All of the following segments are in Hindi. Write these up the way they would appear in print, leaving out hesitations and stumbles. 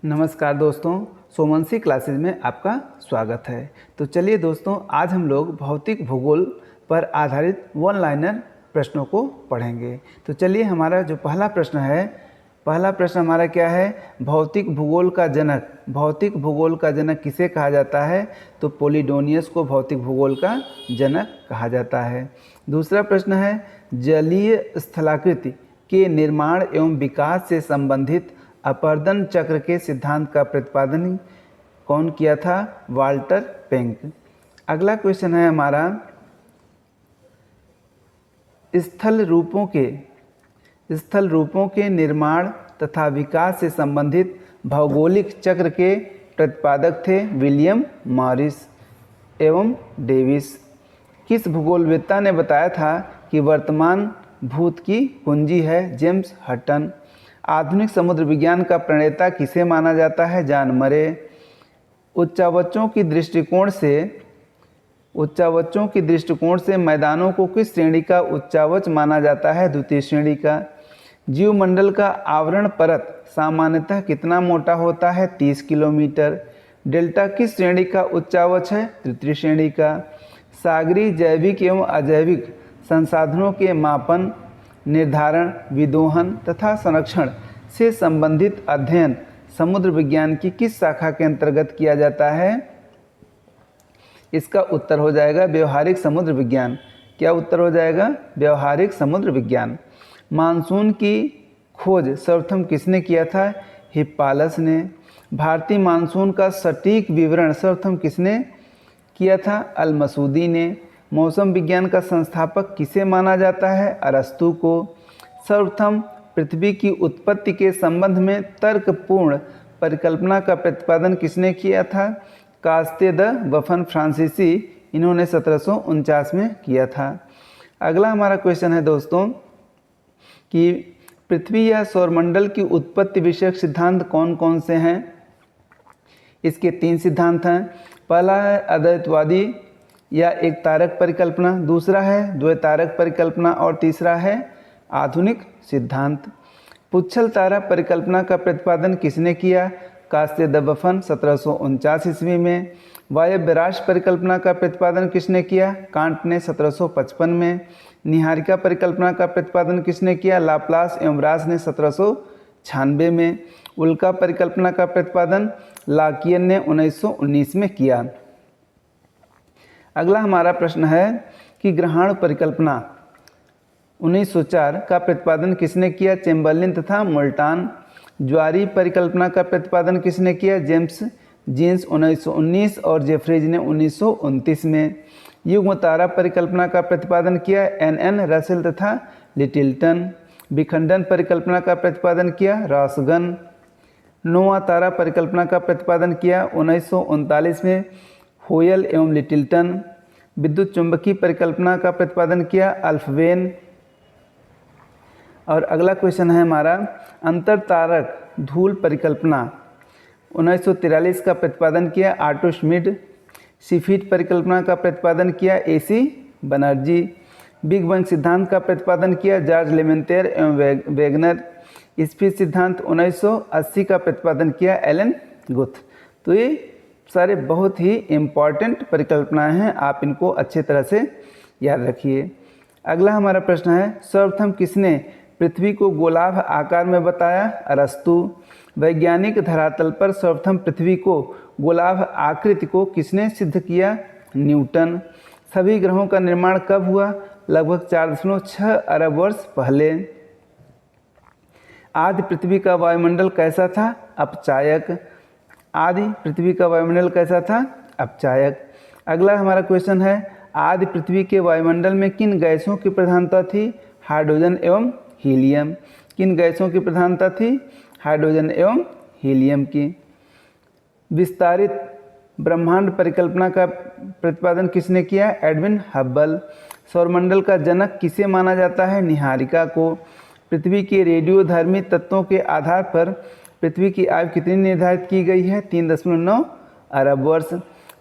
नमस्कार दोस्तों, सोमनसी क्लासेज में आपका स्वागत है। तो चलिए दोस्तों, आज हम लोग भौतिक भूगोल पर आधारित वन लाइनर प्रश्नों को पढ़ेंगे। तो चलिए, हमारा जो पहला प्रश्न हमारा क्या है? भौतिक भूगोल का जनक किसे कहा जाता है? तो पोलिडोनियस को भौतिक भूगोल का जनक कहा जाता है। दूसरा प्रश्न है, जलीय स्थलाकृति के निर्माण एवं विकास से संबंधित अपर्दन चक्र के सिद्धांत का प्रतिपादन कौन किया था? Walter Penck. अगला क्वेश्चन है हमारा, स्थल रूपों के निर्माण तथा विकास से संबंधित भौगोलिक चक्र के प्रतिपादक थे विलियम मॉरिस एवं डेविस। किस भूगोलवेत्ता ने बताया था कि वर्तमान भूत की कुंजी है? James Hutton. आधुनिक समुद्र विज्ञान का प्रणेता किसे माना जाता है? जॉन मरे। उच्चावचों की दृष्टिकोण से मैदानों को किस श्रेणी का उच्चावच माना जाता है? द्वितीय श्रेणी का। जीवमंडल का आवरण परत सामान्यतः कितना मोटा होता है? 30 किलोमीटर। डेल्टा किस श्रेणी का उच्चावच है? तृतीय श्रेणी का। सागरीय जैविक एवं अजैविक संसाधनों के मापन, निर्धारण, विदोहन तथा संरक्षण से संबंधित अध्ययन समुद्र विज्ञान की किस शाखा के अंतर्गत किया जाता है? इसका उत्तर हो जाएगा व्यवहारिक समुद्र विज्ञान। क्या उत्तर हो जाएगा? व्यवहारिक समुद्र विज्ञान। मानसून की खोज सर्वप्रथम किसने किया था? हिप्पालस ने। भारतीय मानसून का सटीक विवरण सर्वप्रथम किसने किया था? अल-मसूदी ने। मौसम विज्ञान का संस्थापक किसे माना जाता है? अरस्तू को। सर्वप्रथम पृथ्वी की उत्पत्ति के संबंध में तर्कपूर्ण परिकल्पना का प्रतिपादन किसने किया था? कास्ते द बफन फ्रांसीसी, इन्होंने 1749 में किया था। अगला हमारा क्वेश्चन है दोस्तों कि पृथ्वी या सौरमंडल की उत्पत्ति विषयक सिद्धांत कौन कौन से हैं? इसके 3 सिद्धांत हैं। पहला है अद्वैतवादी या एक तारक परिकल्पना, दूसरा है द्वैतारक परिकल्पना और तीसरा है आधुनिक सिद्धांत। पुच्छल तारा परिकल्पना का प्रतिपादन किसने किया? कास्ते द बफन 1749 ईस्वी में। वायव्य राष्ट्र परिकल्पना का प्रतिपादन किसने किया? कांट ने 1755 में। निहारिका परिकल्पना का प्रतिपादन किसने किया? लाप्लास एवं रास ने 1796 में। उल्का परिकल्पना का प्रतिपादन लाकियन ने 1919 में किया। अगला हमारा प्रश्न है कि ग्रहाणु परिकल्पना 1904 का प्रतिपादन किसने किया? चेम्बरलिन तथा मोल्टान। ज्वारीय परिकल्पना का प्रतिपादन किसने किया? जेम्स जीन्स 1919 और जेफ्रीज ने 1929 में। युग्म तारा परिकल्पना का प्रतिपादन किया एन रसेल तथा लिटिलटन। विखंडन परिकल्पना का प्रतिपादन किया रॉसगन। नोवा तारा परिकल्पना का प्रतिपादन किया 1939 में होयल एवं लिटिलटन। विद्युत चुंबकीय परिकल्पना का प्रतिपादन किया अल्फ्वेन। और अगला क्वेश्चन है हमारा, अंतरतारक धूल परिकल्पना 1943 का प्रतिपादन किया आर्टो श्मिड। सिफिट परिकल्पना का प्रतिपादन किया एसी बनर्जी। बिग बैंग सिद्धांत का प्रतिपादन किया जॉर्ज लेमेंतेर एवं वेगनर। स्फीत सिद्धांत 1980 का प्रतिपादन किया एलन गुथ। तो ये सारे बहुत ही इम्पॉर्टेंट परिकल्पनाएं हैं, आप इनको अच्छे तरह से याद रखिए। अगला हमारा प्रश्न है, सर्वप्रथम किसने पृथ्वी को गोलाभ आकार में बताया? अरस्तू। वैज्ञानिक धरातल पर सर्वप्रथम पृथ्वी को गोलाभ आकृति को किसने सिद्ध किया? न्यूटन। सभी ग्रहों का निर्माण कब हुआ? लगभग 4.6 अरब वर्ष पहले। आदि पृथ्वी का वायुमंडल कैसा था? अपचायक। आदि पृथ्वी का वायुमंडल कैसा था? अपचायक। अगला हमारा क्वेश्चन है, आदि पृथ्वी के वायुमंडल में किन गैसों की प्रधानता थी? हाइड्रोजन एवं हीलियम। किन गैसों की प्रधानता थी? हाइड्रोजन एवं हीलियम की। विस्तारित ब्रह्मांड परिकल्पना का प्रतिपादन किसने किया? Edwin Hubble. सौरमंडल का जनक किसे माना जाता है? निहारिका को। पृथ्वी के रेडियोधर्मी तत्वों के आधार पर पृथ्वी की आयु कितनी निर्धारित की गई है? 3.9 अरब वर्ष।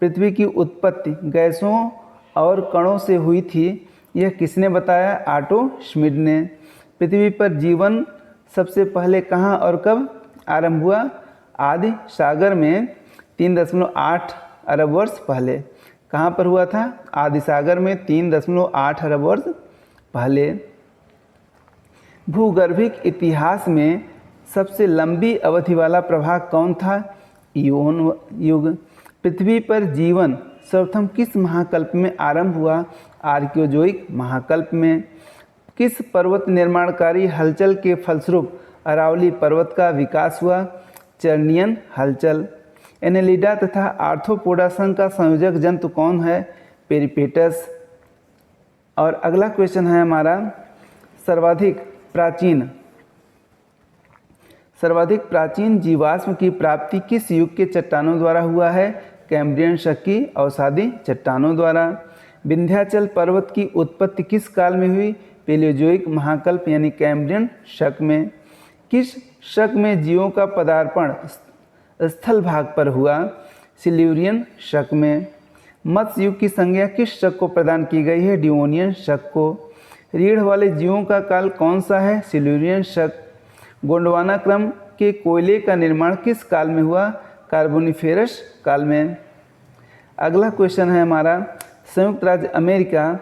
पृथ्वी की उत्पत्ति गैसों और कणों से हुई थी, यह किसने बताया? आर्टो श्मिड ने। पृथ्वी पर जीवन सबसे पहले कहाँ और कब आरंभ हुआ? आदि सागर में 3.8 अरब वर्ष पहले। कहाँ पर हुआ था? आदि सागर में 3.8 अरब वर्ष पहले। भूगर्भिक इतिहास में सबसे लंबी अवधि वाला प्रभाग कौन था? इयोन युग। पृथ्वी पर जीवन सर्वप्रथम किस महाकल्प में आरंभ हुआ? आर्कियोजोइक महाकल्प में। किस पर्वत निर्माणकारी हलचल के फलस्वरूप अरावली पर्वत का विकास हुआ? चर्नियन हलचल। एनेलिडा तथा आर्थ्रोपोडा संघ का संयोजक जंतु कौन है? पेरिपेटस। और अगला क्वेश्चन है हमारा, सर्वाधिक प्राचीन जीवाश्म की प्राप्ति किस युग के चट्टानों द्वारा हुआ है? कैम्ब्रियन शक की अवसादी चट्टानों द्वारा। विंध्याचल पर्वत की उत्पत्ति किस काल में हुई? पेलियोजोइक महाकल्प यानी कैम्ब्रियन शक में। किस शक में जीवों का पदार्पण स्थल भाग पर हुआ? सिल्यूरियन शक में। मत्स्य युग की संज्ञा किस शक को प्रदान की गई है? डिओनियन शक को। रीढ़ वाले जीवों का काल कौन सा है? सिल्यूरियन शक। गोंडवाना क्रम के कोयले का निर्माण किस काल में हुआ? कार्बोनिफेरस काल में। अगला क्वेश्चन है हमारा, संयुक्त राज्य अमेरिका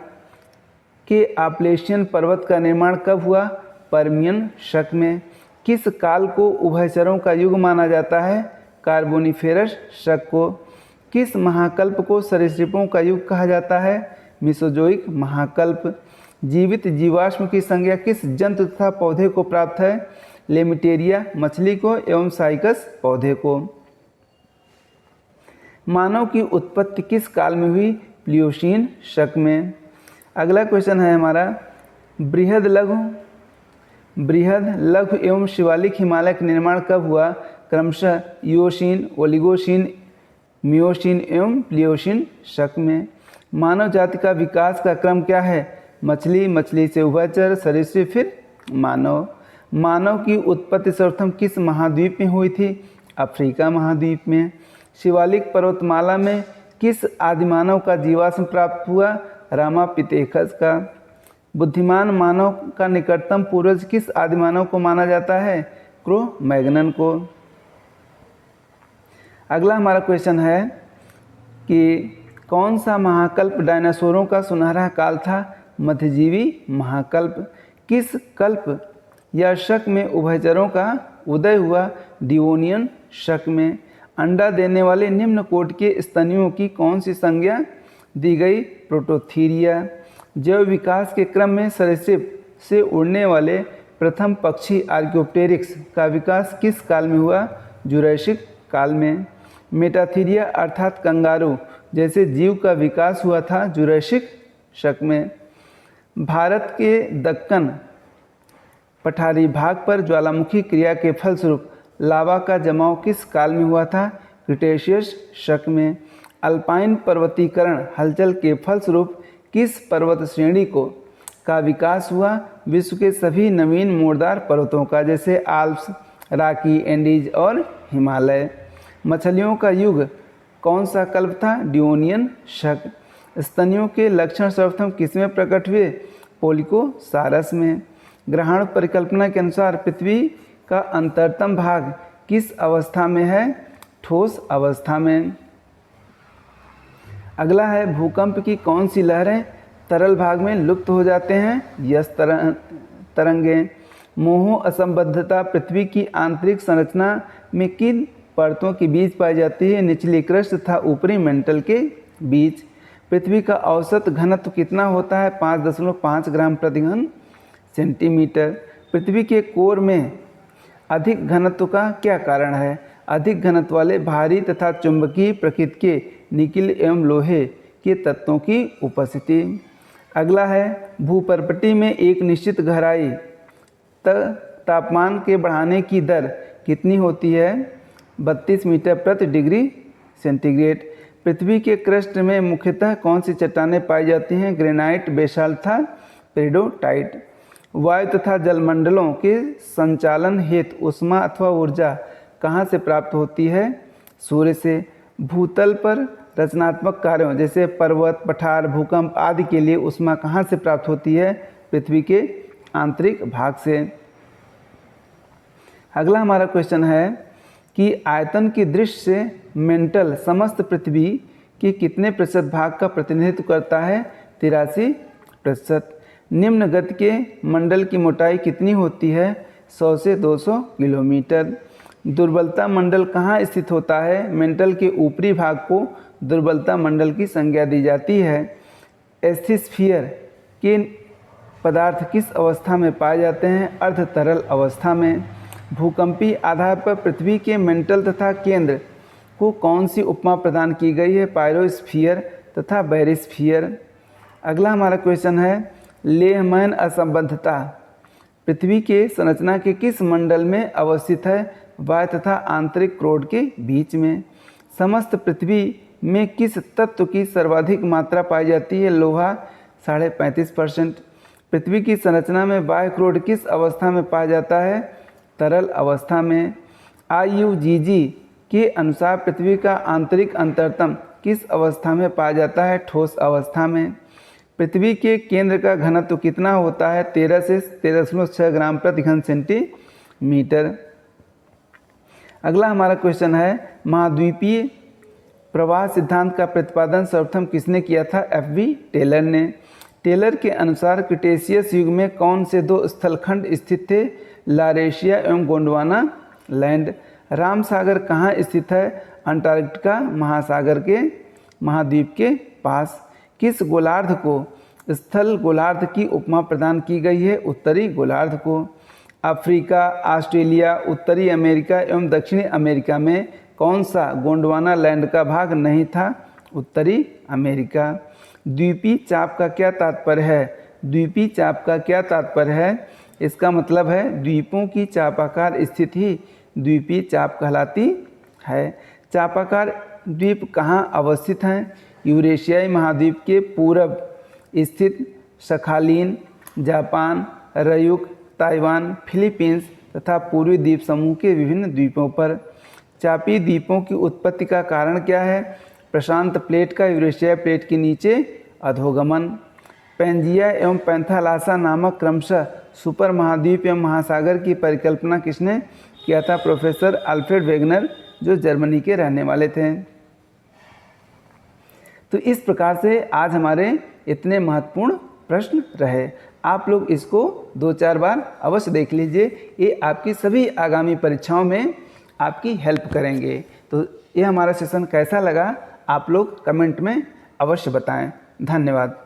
के आपलेशियन पर्वत का निर्माण कब हुआ? पर्मियन शक में। किस काल को उभयचरों का युग माना जाता है? कार्बोनिफेरस शक को। किस महाकल्प को सरीसृपों का युग कहा जाता है? मेसोजोइक महाकल्प। जीवित जीवाश्म की संज्ञा किस जंतु तथा पौधे को प्राप्त है? लेमिटेरिया मछली को एवं साइकस पौधे को। मानव की उत्पत्ति किस काल में हुई? प्लियोसीन शक में। अगला क्वेश्चन है हमारा, बृहद लघु एवं शिवालिक हिमालय का निर्माण कब हुआ? क्रमशः इयोसीन, ओलिगोसीन, मियोसीन एवं प्लियोसीन शक में। मानव जाति का विकास का क्रम क्या है? मछली, मछली से उभयचर, सरीसृप, फिर मानव। मानव की उत्पत्ति सर्वप्रथम किस महाद्वीप में हुई थी? अफ्रीका महाद्वीप में। शिवालिक पर्वतमाला में किस आदिमानव का जीवाश्म प्राप्त हुआ? रामापिथेकस का। बुद्धिमान मानव का निकटतम पूर्वज किस आदिमानव को माना जाता है? क्रो-मैग्नन को। अगला हमारा क्वेश्चन है कि कौन सा महाकल्प डायनासोरों का सुनहरा काल था? मध्यजीवी महाकल्प। किस कल्प या शक में उभयचरों का उदय हुआ? डिओनियन शक में। अंडा देने वाले निम्न कोटि के स्तनियों की कौन सी संज्ञा दी गई? प्रोटोथीरिया। जैव विकास के क्रम में सरीसृप से उड़ने वाले प्रथम पक्षी आर्कियोप्टेरिक्स का विकास किस काल में हुआ? जुरैसिक काल में। मेटाथीरिया अर्थात कंगारू जैसे जीव का विकास हुआ था जुरैसिक शक में। भारत के दक्कन पठारी भाग पर ज्वालामुखी क्रिया के फलस्वरूप लावा का जमाव किस काल में हुआ था? क्रिटेशियस शक में। अल्पाइन पर्वतीकरण हलचल के फलस्वरूप किस पर्वत श्रेणी का विकास हुआ? विश्व के सभी नवीन मोड़दार पर्वतों का, जैसे आल्प्स, राकी, एंडीज और हिमालय। मछलियों का युग कौन सा कल्प था? डिओनियन शक। स्तनियों के लक्षण सर्वप्रथम किसमें प्रकट हुए? पोलिकोसारस में। ग्रहण परिकल्पना के अनुसार पृथ्वी का अंतरतम भाग किस अवस्था में है? ठोस अवस्था में। अगला है, भूकंप की कौन सी लहरें तरल भाग में लुप्त हो जाते हैं? यस तरंगें। मोह असंबद्धता पृथ्वी की आंतरिक संरचना में किन परतों के बीच पाई जाती है? निचली क्रस्ट तथा ऊपरी मेंटल के बीच। पृथ्वी का औसत घनत्व कितना होता है? 5.5 ग्राम प्रति घन सेंटीमीटर। पृथ्वी के कोर में अधिक घनत्व का क्या कारण है? अधिक घनत्व वाले भारी तथा चुंबकीय प्रकृति के निकिल एवं लोहे के तत्वों की उपस्थिति। अगला है, भूपर्पटी में एक निश्चित गहराई तापमान के बढ़ाने की दर कितनी होती है? 32 मीटर प्रति डिग्री सेंटीग्रेड। पृथ्वी के क्रस्ट में मुख्यतः कौन सी चट्टानें पाई जाती हैं? ग्रेनाइट, बेसाल्ट तथा पेरिडोटाइट। वायु तथा जलमंडलों के संचालन हेतु ऊष्मा अथवा ऊर्जा कहाँ से प्राप्त होती है? सूर्य से। भूतल पर रचनात्मक कार्यों जैसे पर्वत, पठार, भूकंप आदि के लिए ऊष्मा कहाँ से प्राप्त होती है? पृथ्वी के आंतरिक भाग से। अगला हमारा क्वेश्चन है, कि आयतन की दृष्टि से मेंटल समस्त पृथ्वी के कितने प्रतिशत भाग का प्रतिनिधित्व करता है? 83%। निम्न गति के मंडल की मोटाई कितनी होती है? 100 से 200 किलोमीटर। दुर्बलता मंडल कहाँ स्थित होता है? मेंटल के ऊपरी भाग को दुर्बलता मंडल की संज्ञा दी जाती है। एस्थिस्फीयर के पदार्थ किस अवस्था में पाए जाते हैं? अर्ध तरल अवस्था में। भूकंपीय आधार पर पृथ्वी के मेंटल तथा केंद्र को कौन सी उपमा प्रदान की गई है? पायरोस्फीयर तथा बैरिस्फीयर। अगला हमारा क्वेश्चन है, लेहमैन असंबद्धता पृथ्वी के संरचना के किस मंडल में अवस्थित है? वायु तथा आंतरिक क्रोड के बीच में। समस्त पृथ्वी में किस तत्व की सर्वाधिक मात्रा पाई जाती है? लोहा 35.5%। पृथ्वी की संरचना में वायु क्रोड किस अवस्था में पाया जाता है? तरल अवस्था में। IUGG के अनुसार पृथ्वी का आंतरिक अंतरतम किस अवस्था में पाया जाता है? ठोस अवस्था में। पृथ्वी के केंद्र का घनत्व कितना होता है? 13 से 13.6 ग्राम प्रति घन सेंटीमीटर। अगला हमारा क्वेश्चन है, महाद्वीपीय प्रवाह सिद्धांत का प्रतिपादन सर्वप्रथम किसने किया था? FV टेलर ने। टेलर के अनुसार क्रिटेशियस युग में कौन से दो स्थलखंड स्थित थे? लारेशिया एवं गोंडवाना लैंड। राम सागर कहाँ स्थित है? अंटार्कटिका महासागर के महाद्वीप के पास। किस गोलार्ध को स्थल गोलार्ध की उपमा प्रदान की गई है? उत्तरी गोलार्ध को। अफ्रीका, ऑस्ट्रेलिया, उत्तरी अमेरिका एवं दक्षिणी अमेरिका में कौन सा गोंडवाना लैंड का भाग नहीं था? उत्तरी अमेरिका। द्वीपीय चाप का क्या तात्पर्य है? द्वीपीय चाप का क्या तात्पर्य है? इसका मतलब है द्वीपों की चापाकार स्थिति द्वीपीय चाप कहलाती है। चापाकार द्वीप कहाँ अवस्थित हैं? यूरेशियाई महाद्वीप के पूर्व स्थित सखालीन, जापान, रयुक, ताइवान, फिलीपींस तथा पूर्वी द्वीप समूह के विभिन्न द्वीपों पर। चापी द्वीपों की उत्पत्ति का कारण क्या है? प्रशांत प्लेट का यूरेशियाई प्लेट के नीचे अधोगमन। पेंजिया एवं पैंथालासा नामक क्रमशः सुपर महाद्वीप एवं महासागर की परिकल्पना किसने किया था? प्रोफेसर अल्फ्रेड वेगनर, जो जर्मनी के रहने वाले थे। तो इस प्रकार से आज हमारे इतने महत्वपूर्ण प्रश्न रहे। आप लोग इसको 2-4 बार अवश्य देख लीजिए, ये आपकी सभी आगामी परीक्षाओं में आपकी हेल्प करेंगे। तो ये हमारा सेशन कैसा लगा आप लोग कमेंट में अवश्य बताएं। धन्यवाद।